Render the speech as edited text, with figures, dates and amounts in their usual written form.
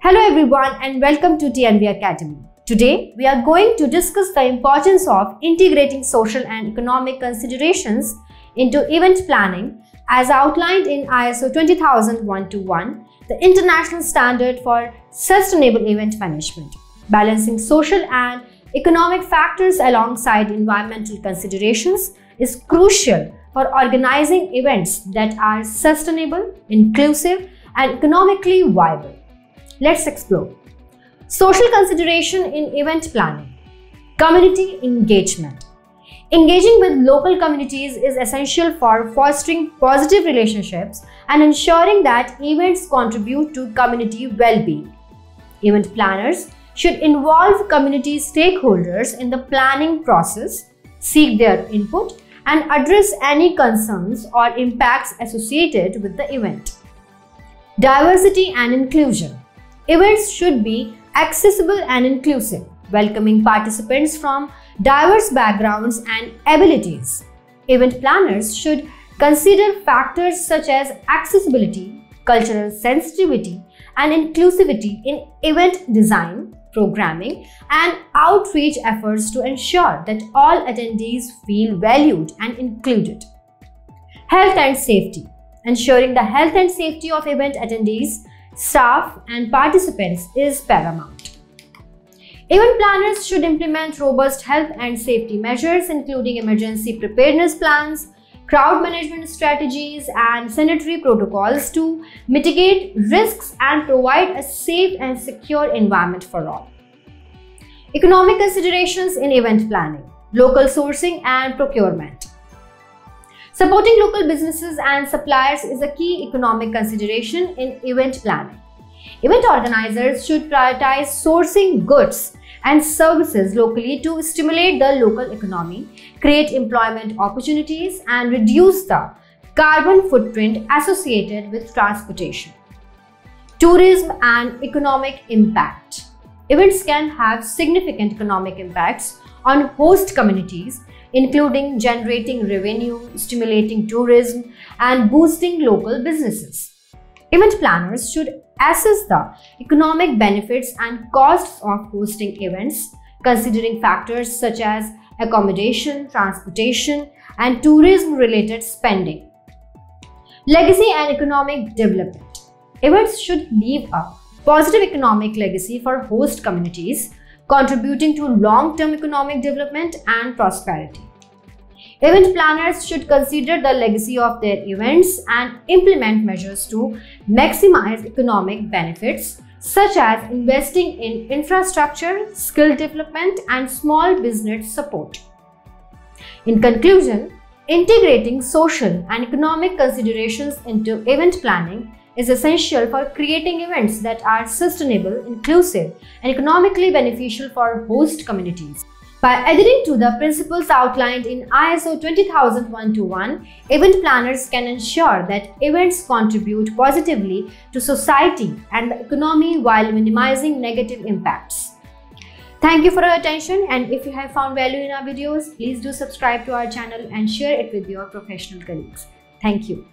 Hello everyone and welcome to TNV Academy. Today we are going to discuss the importance of integrating social and economic considerations into event planning as outlined in ISO 20001-1, the international standard for sustainable event management. Balancing social and economic factors alongside environmental considerations is crucial for organizing events that are sustainable, inclusive, and economically viable. Let's explore. Social consideration in event planning. Community engagement. Engaging with local communities is essential for fostering positive relationships and ensuring that events contribute to community well-being. Event planners should involve community stakeholders in the planning process, seek their input, and address any concerns or impacts associated with the event. Diversity and inclusion. Events should be accessible and inclusive, welcoming participants from diverse backgrounds and abilities. Event planners should consider factors such as accessibility, cultural sensitivity, and inclusivity in event design, programming, and outreach efforts to ensure that all attendees feel valued and included. Health and safety. Ensuring the health and safety of event attendees, staff, and participants is paramount. Event planners should implement robust health and safety measures, including emergency preparedness plans, crowd management strategies, and sanitary protocols to mitigate risks and provide a safe and secure environment for all. Economic considerations in event planning. Local sourcing and procurement. Supporting local businesses and suppliers is a key economic consideration in event planning. Event organizers should prioritize sourcing goods and services locally to stimulate the local economy, create employment opportunities, and reduce the carbon footprint associated with transportation. Tourism and economic impact. Events can have significant economic impacts on host communities, including generating revenue, stimulating tourism, and boosting local businesses. Event planners should assess the economic benefits and costs of hosting events, considering factors such as accommodation, transportation, and tourism-related spending. Legacy and economic development. Events should leave a positive economic legacy for host communities, contributing to long-term economic development and prosperity. Event planners should consider the legacy of their events and implement measures to maximize economic benefits, such as investing in infrastructure, skill development, and small business support. In conclusion, integrating social and economic considerations into event planning is essential for creating events that are sustainable, inclusive, and economically beneficial for host communities. By adhering to the principles outlined in ISO 20001-1, event planners can ensure that events contribute positively to society and the economy while minimizing negative impacts. Thank you for your attention, and if you have found value in our videos, please do subscribe to our channel and share it with your professional colleagues. Thank you.